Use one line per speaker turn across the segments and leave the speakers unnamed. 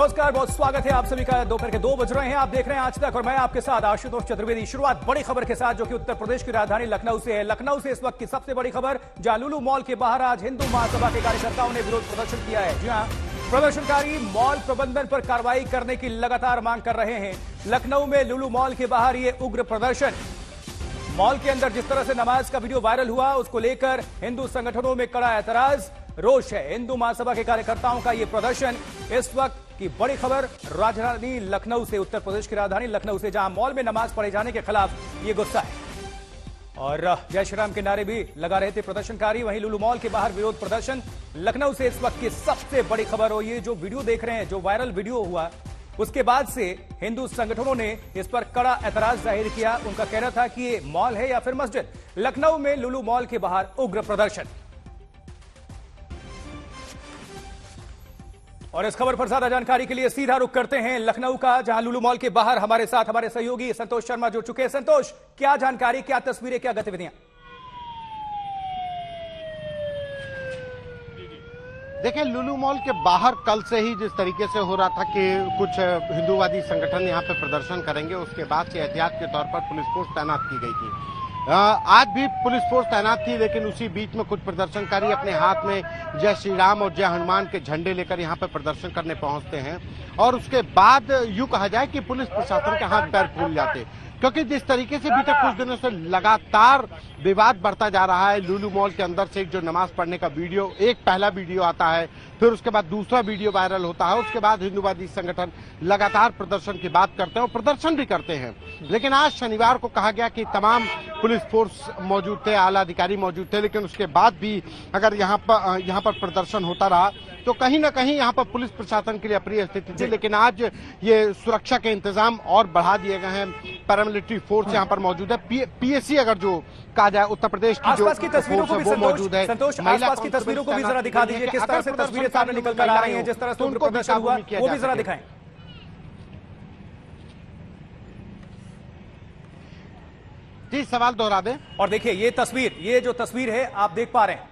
नमस्कार, बहुत स्वागत है आप सभी का। दोपहर के 2 बज रहे हैं, आप देख रहे हैं आज तक और मैं आपके साथ आशुतोष चतुर्वेदी। शुरुआत बड़ी खबर के साथ जो कि उत्तर प्रदेश की राजधानी लखनऊ से है। लखनऊ से इस वक्त की सबसे बड़ी खबर, जहां लुलु मॉल के बाहर आज हिंदू महासभा के कार्यकर्ताओं ने विरोध प्रदर्शन किया है। जी हां, प्रदर्शनकारी मॉल प्रबंधन पर कार्रवाई करने की लगातार मांग कर रहे हैं। लखनऊ में लुलु मॉल के बाहर ये उग्र प्रदर्शन, मॉल के अंदर जिस तरह से नमाज का वीडियो वायरल हुआ उसको लेकर हिंदू संगठनों में कड़ा ऐतराज, रोष है। हिंदू महासभा के कार्यकर्ताओं का यह प्रदर्शन इस वक्त की बड़ी खबर राजधानी लखनऊ से, उत्तर प्रदेश की राजधानी लखनऊ से, जहां मॉल में नमाज पढ़े जाने के खिलाफ ये गुस्सा है और जय श्री राम के नारे भी लगा रहे थे प्रदर्शनकारी। वहीं लुलु मॉल के बाहर विरोध प्रदर्शन, लखनऊ से इस वक्त की सबसे बड़ी खबर। और ये जो वीडियो देख रहे हैं, जो वायरल वीडियो हुआ, उसके बाद से हिंदू संगठनों ने इस पर कड़ा ऐतराज जाहिर किया। उनका कहना था कि ये मॉल है या फिर मस्जिद। लखनऊ में लुलु मॉल के बाहर उग्र प्रदर्शन। और इस खबर पर ज्यादा जानकारी के लिए सीधा रुख करते हैं लखनऊ का, जहां लुलु मॉल के बाहर हमारे साथ हमारे सहयोगी संतोष शर्मा जुड़ चुके हैं। संतोष, क्या जानकारी, क्या तस्वीरें, क्या गतिविधियां?
देखिए, लुलु मॉल के बाहर कल से ही जिस तरीके से हो रहा था कि कुछ हिंदूवादी संगठन यहां पे प्रदर्शन करेंगे, उसके बाद से एहतियात के तौर पर पुलिस फोर्स तैनात की गई थी। आज भी पुलिस फोर्स तैनात थी, लेकिन उसी बीच में कुछ प्रदर्शनकारी अपने हाथ में जय श्री राम और जय हनुमान के झंडे लेकर यहां पर प्रदर्शन करने पहुंचते हैं और उसके बाद यूं कहा जाए कि पुलिस प्रशासन के हाथ पैर फूल जाते, क्योंकि जिस तरीके से बीते कुछ दिनों से लगातार विवाद बढ़ता जा रहा है। लुलु मॉल के अंदर से जो नमाज पढ़ने का वीडियो, एक पहला वीडियो आता है, फिर उसके बाद दूसरा वीडियो वायरल होता है, उसके बाद हिंदूवादी संगठन लगातार प्रदर्शन की बात करते हैं और प्रदर्शन भी करते हैं। लेकिन आज शनिवार को कहा गया कि तमाम पुलिस फोर्स मौजूद थे, आला अधिकारी मौजूद थे, लेकिन उसके बाद भी अगर यहाँ पर प्रदर्शन होता रहा तो कहीं ना कहीं यहाँ पर पुलिस प्रशासन के लिए अप्रिय स्थिति थी। लेकिन आज ये सुरक्षा के इंतजाम और बढ़ा दिए गए हैं, पैरामिलिट्री फोर्स यहाँ पर मौजूद है। पीएसी अगर जो कहा जाए, उत्तर प्रदेश की जो
तस्वीरों को भी
मौजूद है,
आसपास की तस्वीरों को भी जरा दिखा दीजिए, किस तरह से तस्वीरें सामने निकल कर आ रही हैं, जिस तरह से उनको प्रदर्शन हुआ वो भी जरा दिखाएं।
जी, सवाल दोहरा दें।
और देखिए ये तस्वीर, ये जो तस्वीर है आप देख पा रहे हैं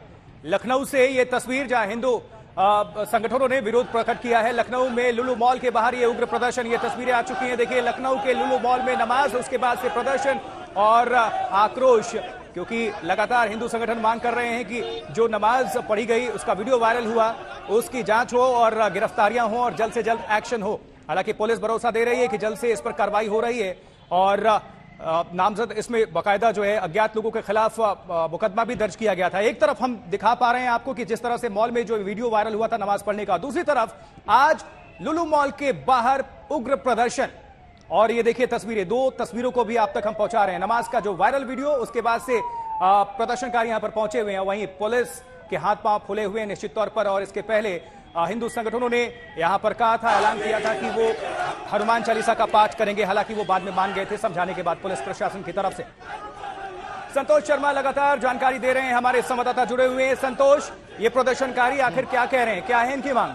लखनऊ से, ये तस्वीर जहां हिंदू संगठनों ने विरोध प्रकट किया है। लखनऊ में लुलु मॉल के बाहर ये उग्र प्रदर्शन, ये तस्वीरें आ चुकी हैं। देखिए लखनऊ के लुलु मॉल में नमाज, उसके बाद से प्रदर्शन और आक्रोश, क्योंकि लगातार हिंदू संगठन मांग कर रहे हैं कि जो नमाज पढ़ी गई उसका वीडियो वायरल हुआ उसकी जांच हो और गिरफ्तारियां हो और जल्द से जल्द एक्शन हो। हालांकि पुलिस भरोसा दे रही है कि जल्द से इस पर कार्रवाई हो रही है और नामजद इसमें बाकायदा जो है अज्ञात लोगों के खिलाफ मुकदमा भी दर्ज किया गया था। एक तरफ हम दिखा पा रहे हैं आपको कि जिस तरह से मॉल में जो वीडियो वायरल हुआ था नमाज पढ़ने का, दूसरी तरफ आज लुलु मॉल के बाहर उग्र प्रदर्शन। और ये देखिए तस्वीरें, 2 तस्वीरों को भी आप तक हम पहुंचा रहे हैं। नमाज का जो वायरल वीडियो, उसके बाद से प्रदर्शनकारी यहां पर पहुंचे हुए हैं। वहीं पुलिस के हाथ पांव फूले हुए हैं निश्चित तौर पर। और इसके पहले हिंदू संगठनों ने यहां पर कहा था, ऐलान किया था कि वो हनुमान चालीसा का पाठ करेंगे। हालांकि वो बाद में मान गए थे समझाने के बाद पुलिस प्रशासन की तरफ से। संतोष शर्मा लगातार जानकारी दे रहे हैं, हमारे संवाददाता जुड़े हुए हैं। संतोष, ये प्रदर्शनकारी आखिर क्या कह रहे हैं, क्या है इनकी मांग?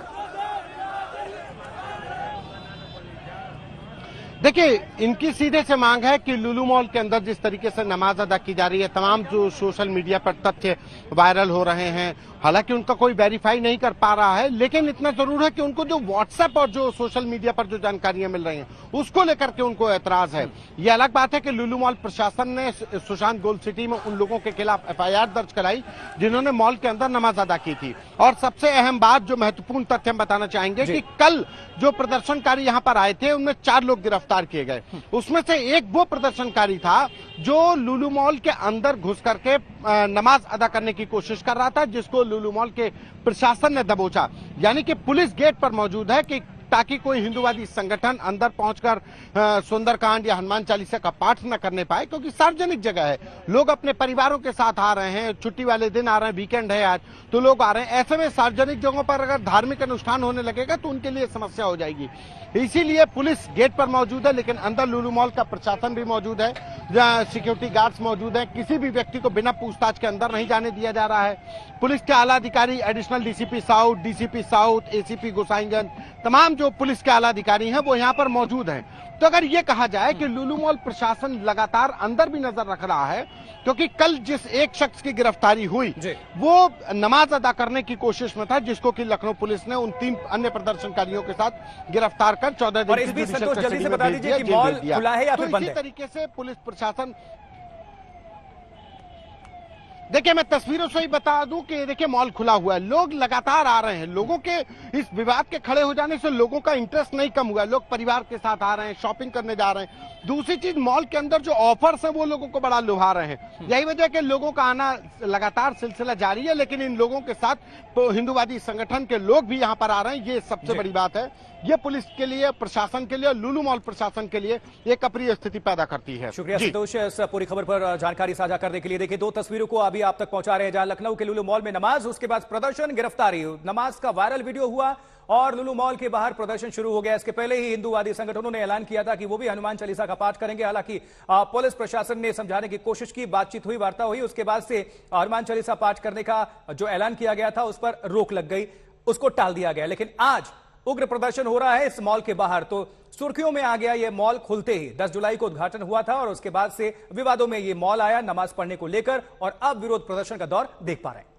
देखिए, इनकी सीधे से मांग है कि लुलु मॉल के अंदर जिस तरीके से नमाज अदा की जा रही है, तमाम जो सोशल मीडिया पर तथ्य वायरल हो रहे हैं, हालांकि उनका कोई वेरीफाई नहीं कर पा रहा है, लेकिन इतना जरूर है कि उनको जो व्हाट्सएप और जो सोशल मीडिया पर जो जानकारियां मिल रही हैं उसको लेकर के उनको ऐतराज है। ये अलग बात है कि लुलु मॉल प्रशासन ने सुशांत गोल्ड सिटी में उन लोगों के खिलाफ एफआईआर दर्ज कराई जिन्होंने मॉल के अंदर नमाज अदा की थी। और सबसे अहम बात, जो महत्वपूर्ण तथ्य हम बताना चाहेंगे कि कल जो प्रदर्शनकारी यहाँ पर आए थे उनमें 4 लोग गिरफ्तार किए गए। उसमें से एक वो प्रदर्शनकारी था जो लुलु मॉल के अंदर घुस करके नमाज अदा करने की कोशिश कर रहा था, जिसको लुलु मॉल के प्रशासन ने दबोचा। यानी कि पुलिस गेट पर मौजूद है कि ताकि कोई हिंदूवादी संगठन अंदर पहुंचकर सुंदरकांड या हनुमान चालीसा का पाठ न करने पाए, क्योंकि सार्वजनिक जगह है, लोग अपने परिवारों के साथ आ रहे हैं, छुट्टी वाले दिन आ रहे हैं, वीकेंड है आज, तो लोग आ रहे हैं। ऐसे में सार्वजनिक जगहों पर अगर धार्मिक अनुष्ठान होने लगेगा तो उनके लिए समस्या हो जाएगी। इसीलिए पुलिस गेट पर मौजूद है, लेकिन अंदर लुलु मॉल का प्रशासन भी मौजूद है, सिक्योरिटी गार्ड्स मौजूद है। किसी भी व्यक्ति को बिना पूछताछ के अंदर नहीं जाने दिया जा रहा है। पुलिस के आला अधिकारी, additional DCP south, DCP south, ACP Gosainganj, तमाम जो पुलिस के आला अधिकारी हैं वो यहाँ पर मौजूद हैं। तो अगर ये कहा जाए कि लुलु मॉल प्रशासन लगातार अंदर भी नजर रख रहा है, क्योंकि कल जिस एक शख्स की गिरफ्तारी हुई वो नमाज अदा करने की कोशिश में था, जिसको कि लखनऊ पुलिस ने उन 3 अन्य प्रदर्शनकारियों के साथ गिरफ्तार कर 14 दिन की जुडिशियल कस्टडी में भेज दिया, जेल भेज दिया। तो इसी तरीके से पुलिस प्रशासन, देखिए मैं तस्वीरों से ही बता दूं कि देखिए मॉल खुला हुआ है, लोग लगातार आ रहे हैं। लोगों के इस विवाद के खड़े हो जाने से लोगों का इंटरेस्ट नहीं कम हुआ है, लोग परिवार के साथ आ रहे हैं, शॉपिंग करने जा रहे हैं। दूसरी चीज, मॉल के अंदर जो ऑफर्स हैं वो लोगों को बड़ा लुभा रहे हैं। यही वजह कि लोगों का आना लगातार सिलसिला जारी है, लेकिन इन लोगों के साथ तो हिंदूवादी संगठन के लोग भी यहाँ पर आ रहे हैं। ये सबसे बड़ी बात है, ये पुलिस के लिए, प्रशासन के लिए और लुलु मॉल प्रशासन के लिए एक अप्रिय स्थिति पैदा करती है।
शुक्रिया संतोष इस पूरी खबर पर जानकारी साझा करने के लिए। देखिए 2 तस्वीरों को अभी आप तक पहुंचा रहे हैं, जहां लखनऊ के लुलु मॉल में नमाज, उसके बाद प्रदर्शन, गिरफ्तारी। नमाज का वायरल वीडियो हुआ और लुलु मॉल के बाहर प्रदर्शन शुरू हो गया। इसके पहले ही हिंदूवादी संगठनों ने ऐलान किया था कि वो भी हनुमान चालीसा का पाठ करेंगे। हालांकि पुलिस प्रशासन ने समझाने की कोशिश की, बातचीत हुई, वार्ता हुई, उसके बाद से हनुमान चालीसा पाठ करने का जो ऐलान किया गया था उस पर रोक लग गई, उसको टाल दिया गया। लेकिन आज उग्र प्रदर्शन हो रहा है इस मॉल के बाहर, तो सुर्खियों में आ गया। यह मॉल खुलते ही 10 जुलाई को उद्घाटन हुआ था और उसके बाद से विवादों में यह मॉल आया नमाज पढ़ने को लेकर, और अब विरोध प्रदर्शन का दौर देख पा रहे हैं।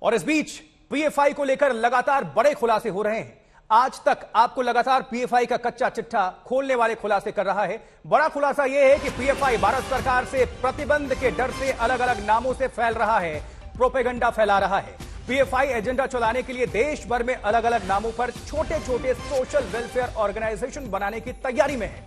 और इस बीच पीएफआई को लेकर लगातार बड़े खुलासे हो रहे हैं। आज तक आपको लगातार पीएफआई का कच्चा चिट्ठा खोलने वाले खुलासे कर रहा है। बड़ा खुलासा यह है कि पीएफआई भारत सरकार से प्रतिबंध के डर से अलग अलग नामों से फैल रहा है, प्रोपेगेंडा फैला रहा है। पीएफआई एजेंडा चलाने के लिए देश भर में अलग अलग नामों पर छोटे छोटे सोशल वेलफेयर ऑर्गेनाइजेशन बनाने की तैयारी में है।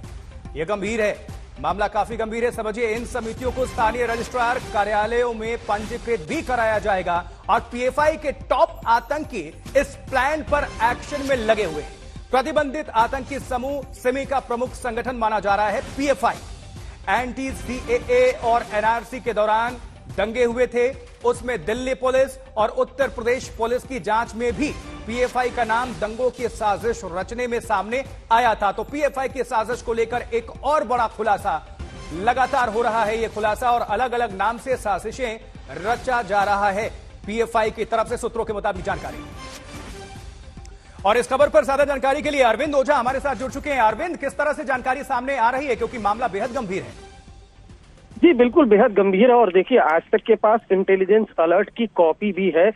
यह गंभीर है, मामला काफी गंभीर है। समझिए, इन समितियों को स्थानीय रजिस्ट्रार कार्यालयों में पंजीकृत भी कराया जाएगा और पीएफआई के टॉप आतंकी इस प्लान पर एक्शन में लगे हुए हैं। प्रतिबंधित आतंकी समूह सिमी का प्रमुख संगठन माना जा रहा है पीएफआई। एंटी सीएए और एनआरसी के दौरान दंगे हुए थे, उसमें दिल्ली पुलिस और उत्तर प्रदेश पुलिस की जांच में भी पीएफआई का नाम दंगों की साजिश रचने में सामने आया था। तो पीएफआई की साजिश को लेकर एक और बड़ा खुलासा लगातार हो रहा है। यह खुलासा और अलग अलग नाम से साजिशें रचा जा रहा है पीएफआई की तरफ से, सूत्रों के मुताबिक जानकारी। और इस खबर पर ज्यादा जानकारी के लिए अरविंद ओझा हमारे साथ जुड़ चुके हैं। अरविंद, किस तरह से जानकारी सामने आ रही है, क्योंकि मामला बेहद गंभीर है?
जी बिल्कुल बेहद गंभीर है। और देखिए, आज तक के पास इंटेलिजेंस अलर्ट की कॉपी भी है,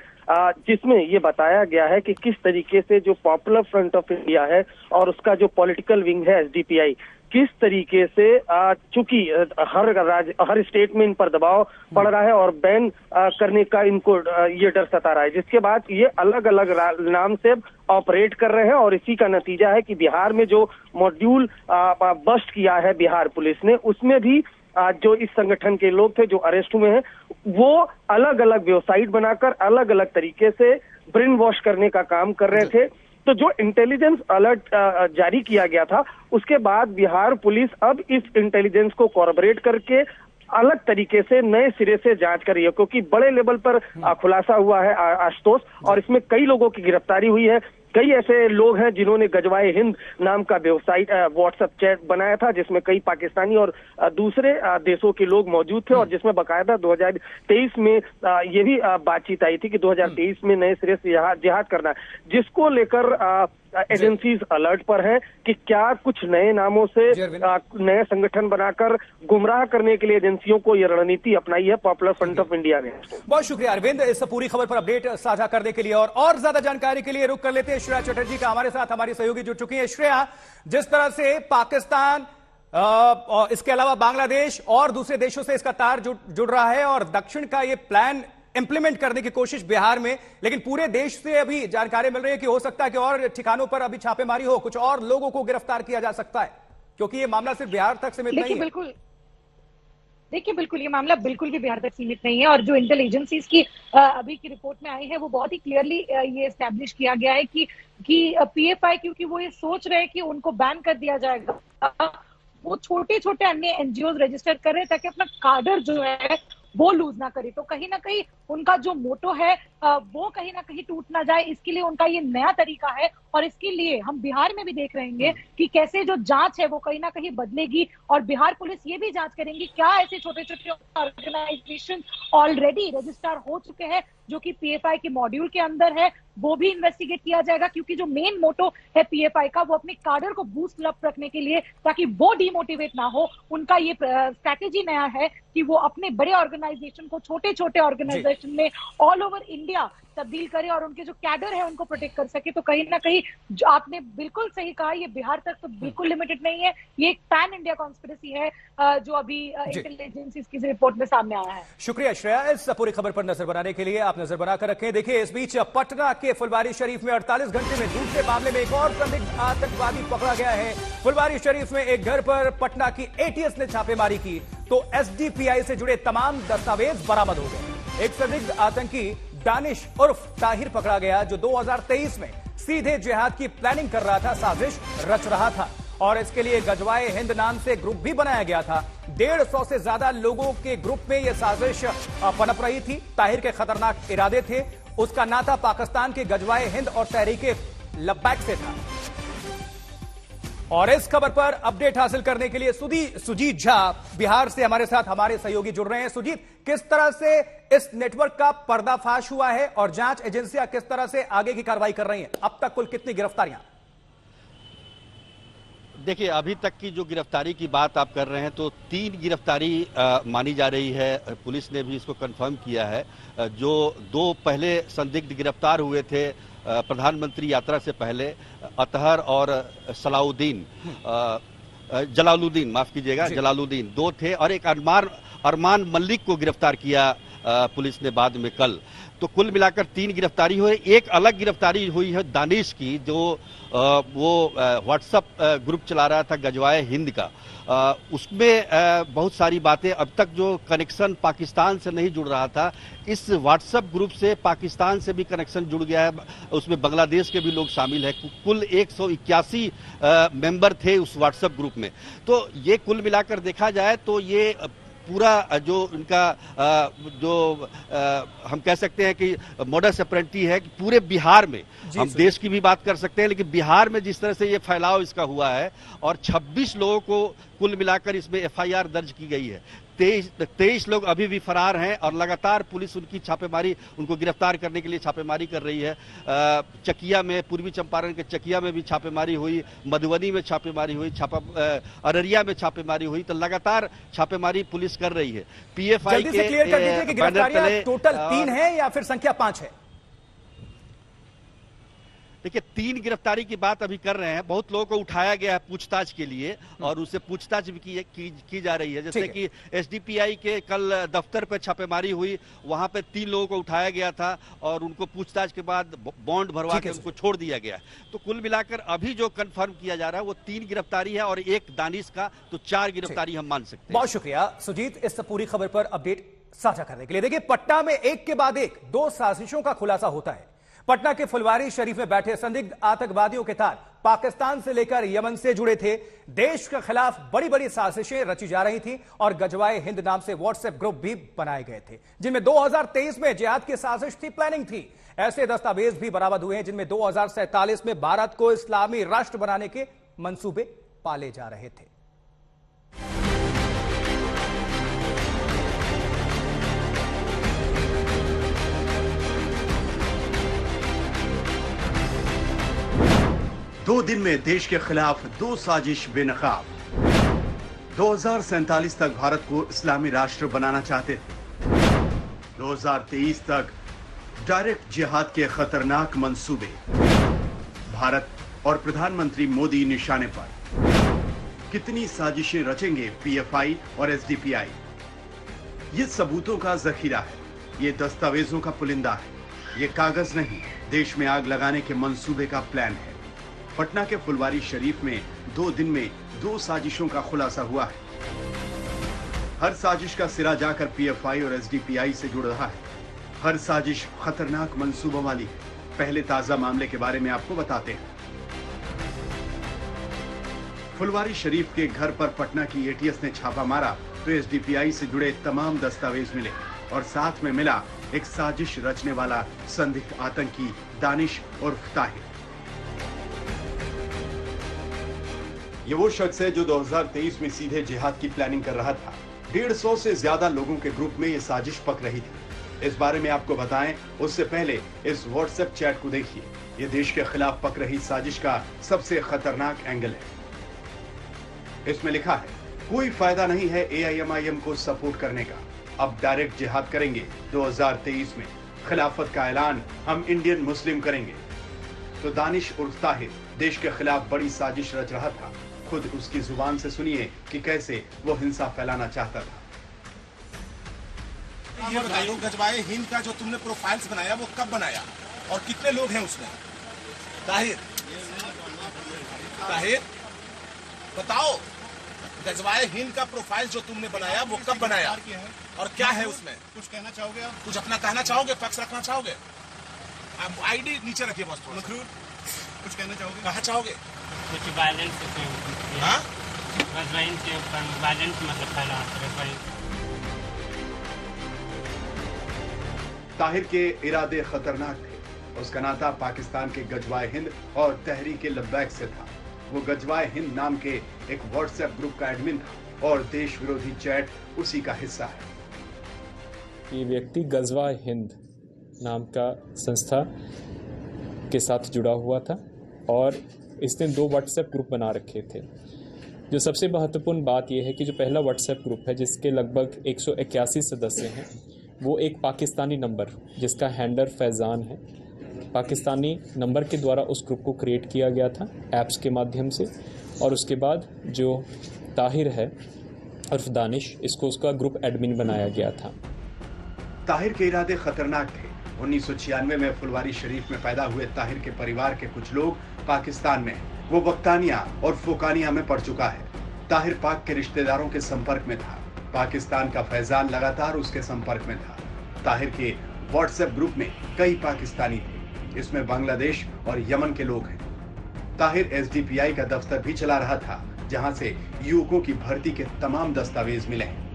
जिसमें ये बताया गया है कि किस तरीके से जो पॉपुलर फ्रंट ऑफ इंडिया है और उसका जो पॉलिटिकल विंग है एसडीपीआई, किस तरीके से चूंकि हर स्टेट में इन पर दबाव पड़ रहा है और बैन करने का इनको ये डर सता रहा है, जिसके बाद ये अलग अलग नाम से ऑपरेट कर रहे हैं। और इसी का नतीजा है कि बिहार में जो मॉड्यूल बस्ट किया है बिहार पुलिस ने, उसमें भी जो इस संगठन के लोग थे जो अरेस्ट हुए हैं, वो अलग अलग वेबसाइट बनाकर अलग अलग तरीके से ब्रेन वॉश करने का काम कर रहे थे। तो जो इंटेलिजेंस अलर्ट जारी किया गया था, उसके बाद बिहार पुलिस अब इस इंटेलिजेंस को कॉर्पोरेट करके अलग तरीके से नए सिरे से जांच कर रही है, क्योंकि बड़े लेवल पर खुलासा हुआ है आशुतोष, और इसमें कई लोगों की गिरफ्तारी हुई है। कई ऐसे लोग हैं जिन्होंने गजवाए हिंद नाम का वेबसाइट व्हाट्सएप चैट बनाया था, जिसमें कई पाकिस्तानी और दूसरे देशों के लोग मौजूद थे, और जिसमें बाकायदा 2023 में ये भी बातचीत आई थी कि 2023 में नए सिरे से जिहाद करना है, जिसको लेकर एजेंसीज अलर्ट पर है कि क्या कुछ नए नामों से नए संगठन बनाकर गुमराह करने के लिए एजेंसियों को यह रणनीति अपनाई है पॉपुलर फ्रंट ऑफ इंडिया ने।
बहुत शुक्रिया अरविंद इस पूरी खबर पर अपडेट साझा करने के लिए। और ज्यादा जानकारी के लिए रुक कर लेते हैं श्रेया चटर्जी का, हमारे साथ हमारी सहयोगी जुड़ चुकी है। श्रेया, जिस तरह से पाकिस्तान इसके अलावा बांग्लादेश और दूसरे देशों से इसका तार जुड़ रहा है और दक्षिण का ये प्लान इंप्लीमेंट करने की कोशिश बिहार में, लेकिन पूरे देश से अभी जानकारी मिल रही है कि हो सकता है कि और ठिकानों पर अभी छापेमारी हो, कुछ और लोगों को गिरफ्तार किया जा सकता है, क्योंकि ये मामला सिर्फ बिहार तक सीमित नहीं है।
बिल्कुल ये मामला बिल्कुल भी बिहार तक सीमित नहीं है। और जो इंटेल एजेंसीज की अभी की रिपोर्ट में आई है, वो बहुत ही क्लियरली ये एस्टैब्लिश किया गया है कि पीएफआई, क्योंकि वो ये सोच रहे हैं कि उनको बैन कर दिया जाएगा, वो छोटे छोटे अन्य एनजीओ रजिस्टर कर रहे हैं ताकि अपना कार्डर जो है वो लूज ना करे। तो कहीं ना कहीं उनका जो मोटो है वो कहीं ना कहीं टूट ना जाए, इसके लिए उनका ये नया तरीका है। और इसके लिए हम बिहार में भी देख रहेंगे कि कैसे जो जांच है वो कहीं ना कहीं बदलेगी, और बिहार पुलिस ये भी जांच करेंगी क्या ऐसे छोटे छोटे ऑर्गेनाइजेशन ऑलरेडी रजिस्टर हो चुके हैं जो कि पीएफआई के मॉड्यूल के अंदर है, वो भी इन्वेस्टिगेट किया जाएगा। क्योंकि जो मेन मोटो है पीएफआई का, वो अपने कार्डर को बूस्ट अप रखने के लिए, ताकि वो डिमोटिवेट ना हो, उनका ये स्ट्रैटेजी नया है कि वो अपने बड़े ऑर्गेनाइजेशन को छोटे छोटे ऑर्गेनाइजेशन में ऑल ओवर इंडिया तब्दील करे और उनके जो कैडर है उनको प्रोटेक्ट कर सके। तो कहीं ना कहीं जो आपने बिल्कुल सही कहा, ये बिहार तक तो बिल्कुल लिमिटेड नहीं है, ये एक पैन इंडिया कॉन्स्पिरेसी है जो अभी इंटेलिजेंस की रिपोर्ट में सामने आया है।
शुक्रिया श्रेया, इस पूरी खबर पर नजर बनाने के लिए। आप नजर बनाकर रखें। देखिए, इस बीच पटना के फुलवारी शरीफ में 48 घंटे में दूसरे मामले में एक और संदिग्ध आतंकवादी पकड़ा गया है। फुलवारी शरीफ में एक घर पर पटना की एटीएस ने छापेमारी की तो एसडीपीआई से जुड़े तमाम दस्तावेज बरामद हो गए। एक संदिग्ध आतंकी दानिश उर्फ ताहिर पकड़ा गया जो 2023 में सीधे जिहाद की प्लानिंग कर रहा था, साजिश रच रहा था और इसके लिए गजवाए हिंद नाम से ग्रुप भी बनाया गया था। 150 से ज्यादा लोगों के ग्रुप में यह साजिश पनप रही थी। ताहिर के खतरनाक इरादे थे। उसका नाता पाकिस्तान के गजवाए हिंद और तहरीके लब्बैक से था। और इस खबर पर अपडेट हासिल करने के लिए सुजीत झा बिहार से हमारे साथ हमारे सहयोगी जुड़ रहे हैं। सुजीत, किस तरह से इस नेटवर्क का पर्दाफाश हुआ है और जांच एजेंसियां किस तरह से आगे की कार्रवाई कर रही हैं? अब तक कुल कितनी गिरफ्तारियां?
देखिए, अभी तक की जो गिरफ्तारी की बात आप कर रहे हैं तो 3 गिरफ्तारी मानी जा रही है। पुलिस ने भी इसको कंफर्म किया है। जो 2 पहले संदिग्ध गिरफ्तार हुए थे प्रधानमंत्री यात्रा से पहले, अतहर और सलाउद्दीन जलालुद्दीन, माफ कीजिएगा, जलालुद्दीन 2 थे और एक अरमान मलिक को गिरफ्तार किया पुलिस ने बाद में कल। तो कुल मिलाकर 3 गिरफ्तारी हुई। एक अलग गिरफ्तारी हुई है दानिश की, जो वो व्हाट्सएप ग्रुप चला रहा था गजवाए हिंद का। उसमें बहुत सारी बातें, अब तक जो कनेक्शन पाकिस्तान से नहीं जुड़ रहा था, इस व्हाट्सएप ग्रुप से पाकिस्तान से भी कनेक्शन जुड़ गया है। उसमें बांग्लादेश के भी लोग शामिल हैं। कुल 181 मेंबर थे उस व्हाट्सएप ग्रुप में। तो ये कुल मिलाकर देखा जाए तो ये पूरा जो इनका हम कह सकते हैं कि मोडस ऑपरेंडी है कि पूरे बिहार में, हम देश की भी बात कर सकते हैं, लेकिन बिहार में जिस तरह से ये फैलाव इसका हुआ है और 26 लोगों को कुल मिलाकर इसमें एफआईआर दर्ज की गई है। 23 लोग अभी भी फरार हैं और लगातार पुलिस उनकी छापेमारी, उनको गिरफ्तार करने के लिए छापेमारी कर रही है। चकिया में, पूर्वी चंपारण के चकिया में भी छापेमारी हुई, मधुबनी में छापेमारी हुई, अररिया में छापेमारी हुई। तो लगातार छापेमारी पुलिस कर रही है। पीएफआई के
गिरफ्तारियां टोटल 3 है या फिर संख्या 5 है?
देखिए, 3 गिरफ्तारी की बात अभी कर रहे हैं। बहुत लोगों को उठाया गया है पूछताछ के लिए और उससे पूछताछ भी की जा रही है। जैसे कि एसडीपीआई के कल दफ्तर पर छापेमारी हुई, वहां पे 3 लोगों को उठाया गया था और उनको पूछताछ के बाद बॉन्ड भरवा के उनको छोड़ दिया गया। तो कुल मिलाकर अभी जो कंफर्म किया जा रहा है वो 3 गिरफ्तारी है और एक दानिश का, तो 4 गिरफ्तारी हम मान सकते हैं।
बहुत शुक्रिया सुजीत इस पूरी खबर पर अपडेट साझा करने के लिए। देखिए, पटना में एक के बाद एक 2 साजिशों का खुलासा होता है। पटना के फुलवारी शरीफ में बैठे संदिग्ध आतंकवादियों के तार पाकिस्तान से लेकर यमन से जुड़े थे। देश के खिलाफ बड़ी बड़ी साजिशें रची जा रही थी और गजवाए हिंद नाम से व्हाट्सएप ग्रुप भी बनाए गए थे, जिनमें 2023 में जिहाद की साजिश थी, प्लानिंग थी। ऐसे दस्तावेज भी बरामद हुए हैं जिनमें 2047 में भारत को इस्लामी राष्ट्र बनाने के मंसूबे पाले जा रहे थे।
दो दिन में देश के खिलाफ 2 साजिश बेनकाब। 2047 तक भारत को इस्लामी राष्ट्र बनाना चाहते थे। 2023 तक डायरेक्ट जिहाद के खतरनाक मंसूबे। भारत और प्रधानमंत्री मोदी निशाने पर। कितनी साजिशें रचेंगे पीएफआई और एसडीपीआई? ये सबूतों का जखीरा है, ये दस्तावेजों का पुलिंदा है, ये कागज नहीं, देश में आग लगाने के मंसूबे का प्लान है। पटना के फुलवारी शरीफ में 2 दिन में 2 साजिशों का खुलासा हुआ है। हर साजिश का सिरा जाकर पीएफआई और एसडीपीआई से जुड़ रहा है। हर साजिश खतरनाक मंसूबों वाली है। पहले ताजा मामले के बारे में आपको बताते हैं। फुलवारी शरीफ के घर पर पटना की एटीएस ने छापा मारा तो एसडीपीआई से जुड़े तमाम दस्तावेज मिले और साथ में मिला एक साजिश रचने वाला संदिग्ध आतंकी दानिश उर्फ ताहिर। ये वो शख्स है जो 2023 में सीधे जिहाद की प्लानिंग कर रहा था। 150 से ज्यादा लोगों के ग्रुप में ये साजिश पक रही थी। इस बारे में आपको बताएं उससे पहले इस व्हाट्सएप चैट को देखिए। ये देश के खिलाफ पक रही साजिश का सबसे खतरनाक एंगल है। इसमें लिखा है, कोई फायदा नहीं है AIMIM को सपोर्ट करने का, अब डायरेक्ट जिहाद करेंगे 2023 में, खिलाफत का ऐलान हम इंडियन मुस्लिम करेंगे। तो दानिश उर्फ ताहिर देश के खिलाफ बड़ी साजिश रच रहा था। खुद उसकी जुबान से सुनिए कि कैसे वो हिंसा फैलाना चाहता था।
ये बताइए, गजवाए हिंद का जो तुमने प्रोफाइल्स बनाया वो कब बनाया और कितने लोग हैं उसमें? ताहिर बताओ, गजवाए हिंद का प्रोफाइल जो तुमने बनाया वो कब बनाया और क्या है उसमें? कुछ कहना चाहोगे आप? कुछ अपना कहना चाहोगे, पक्ष रखना चाहोगे? आप आईडी नीचे रखिए बस थोड़ा। कुछ कहना चाहोगे? कहा चाहोगे?
कुछ वायलेंस के ऊपर वायलेंस मतलब फैला।
ताहिर के इरादे खतरनाक थे। उसका नाता पाकिस्तान के गजवाए हिंद और तहरीक लब्बैक से था। वो गजवाए हिंद नाम के एक व्हाट्सएप ग्रुप का एडमिन था और देश विरोधी चैट उसी का हिस्सा है।
ये व्यक्ति गजवाए हिंद नाम का संस्था के साथ जुड़ा हुआ था और इसने 2 व्हाट्सएप ग्रुप बना रखे थे। जो सबसे महत्वपूर्ण बात यह है कि जो पहला व्हाट्सएप ग्रुप है जिसके लगभग 181 सदस्य हैं, वो एक पाकिस्तानी नंबर जिसका हैंडलर फैज़ान है, पाकिस्तानी नंबर के द्वारा उस ग्रुप को क्रिएट किया गया था ऐप्स के माध्यम से। और उसके बाद जो ताहिर है उर्फ दानिश, इसको उसका ग्रुप एडमिन बनाया गया था।
ताहिर के इरादे खतरनाक थे। 1996 में फुलवारी शरीफ में पैदा हुए ताहिर के परिवार के कुछ लोग पाकिस्तान में, वो वक्तानिया और फोकानिया में पड़ चुका है। ताहिर पाक के रिश्तेदारों के संपर्क में था। पाकिस्तान का फैजान लगातार उसके संपर्क में था। ताहिर के व्हाट्सएप ग्रुप में कई पाकिस्तानी थे, इसमें बांग्लादेश और यमन के लोग हैं। ताहिर SDPI का दफ्तर भी चला रहा था, जहां से युवकों की भर्ती के तमाम दस्तावेज मिले हैं।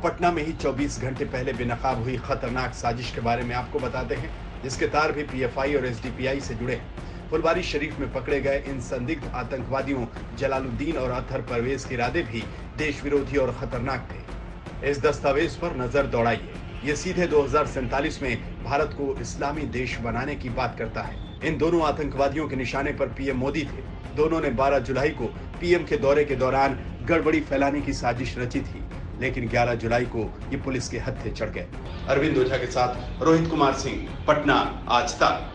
पटना में ही 24 घंटे पहले बेनकाब हुई खतरनाक साजिश के बारे में आपको बताते हैं, जिसके तार भी PFI और SDPI से जुड़े हैं। फुलवारी शरीफ में पकड़े गए इन संदिग्ध आतंकवादियों जलालुद्दीन और अतहर परवेज के इरादे भी देश विरोधी और खतरनाक थे। इस दस्तावेज पर नजर दौड़ाइए। ये सीधे 2047 में भारत को इस्लामी देश बनाने की बात करता है। इन दोनों आतंकवादियों के निशाने पर PM मोदी थे। दोनों ने 12 जुलाई को PM के दौरे के दौरान गड़बड़ी फैलाने की साजिश रची थी, लेकिन 11 जुलाई को ये पुलिस के हत्थे चढ़ गए। अरविंद ओझा के साथ रोहित कुमार सिंह, पटना, आज तक।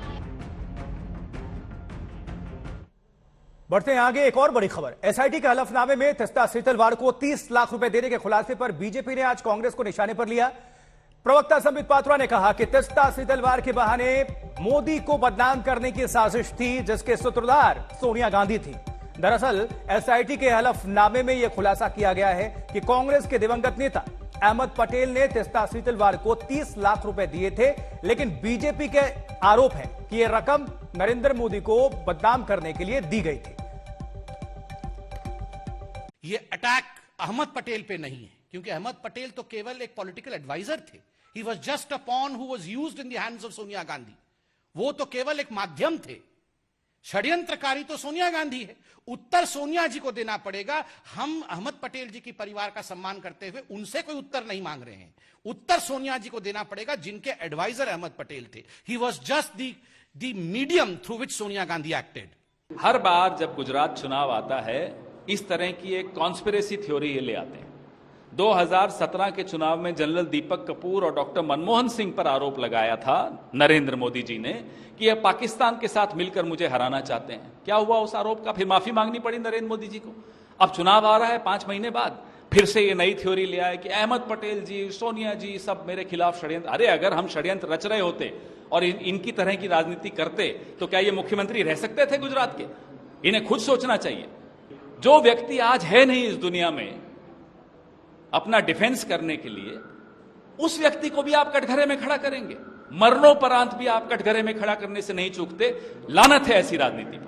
बढ़ते हैं आगे, एक और बड़ी खबर। SIT के हलफनामे में तेस्ता सीतलवाड़ को 30 लाख रुपए देने के खुलासे पर बीजेपी ने आज कांग्रेस को निशाने पर लिया। प्रवक्ता संबित पात्रा ने कहा कि तेस्ता सीतलवाड़ के बहाने मोदी को बदनाम करने की साजिश थी, जिसके सूत्रधार सोनिया गांधी थी। दरअसल SIT के हलफनामे में यह खुलासा किया गया है कि कांग्रेस के दिवंगत नेता अहमद पटेल ने तेस्ता सीतलवाड़ को 30 लाख रुपए दिए थे, लेकिन बीजेपी के आरोप है कि यह रकम नरेंद्र मोदी को बदनाम करने के लिए दी गई थी।
ये अटैक अहमद पटेल पे नहीं है, क्योंकि अहमद पटेल तो केवल एक पॉलिटिकल एडवाइजर थे। He was just a pawn who was used in the hands of Sonia Gandhi. वो तो केवल एक माध्यम थे। षड्यंत्रकारी तो सोनिया गांधी है। उत्तर सोनिया जी को देना पड़ेगा। हम अहमद पटेल जी की परिवार का सम्मान करते हुए उनसे कोई उत्तर नहीं मांग रहे हैं। उत्तर सोनिया जी को देना पड़ेगा, जिनके एडवाइजर अहमद पटेल थे। He was just the medium through which Sonia Gandhi acted.
हर बार जब गुजरात चुनाव आता है, इस तरह की एक कॉन्स्पिरेसी थ्योरी ये ले आते हैं। 2017 के चुनाव में जनरल दीपक कपूर और डॉक्टर मनमोहन सिंह पर आरोप लगाया था नरेंद्र मोदी जी ने कि यह पाकिस्तान के साथ मिलकर मुझे हराना चाहते हैं। क्या हुआ उस आरोप का? फिर माफी मांगनी पड़ी नरेंद्र मोदी जी को। अब चुनाव आ रहा है 5 महीने बाद, फिर से ये नई थ्योरी ले आए कि अहमद पटेल जी, सोनिया जी सब मेरे खिलाफ षड्यंत्र। अरे अगर हम षड्यंत्र रच रहे होते और इनकी तरह की राजनीति करते तो क्या ये मुख्यमंत्री रह सकते थे गुजरात के? इन्हें खुद सोचना चाहिए। जो व्यक्ति आज है नहीं इस दुनिया में अपना डिफेंस करने के लिए, उस व्यक्ति को भी आप कटघरे में खड़ा करेंगे। मरणोपरांत भी आप कटघरे में खड़ा करने से नहीं चूकते। लानत है ऐसी राजनीति पर।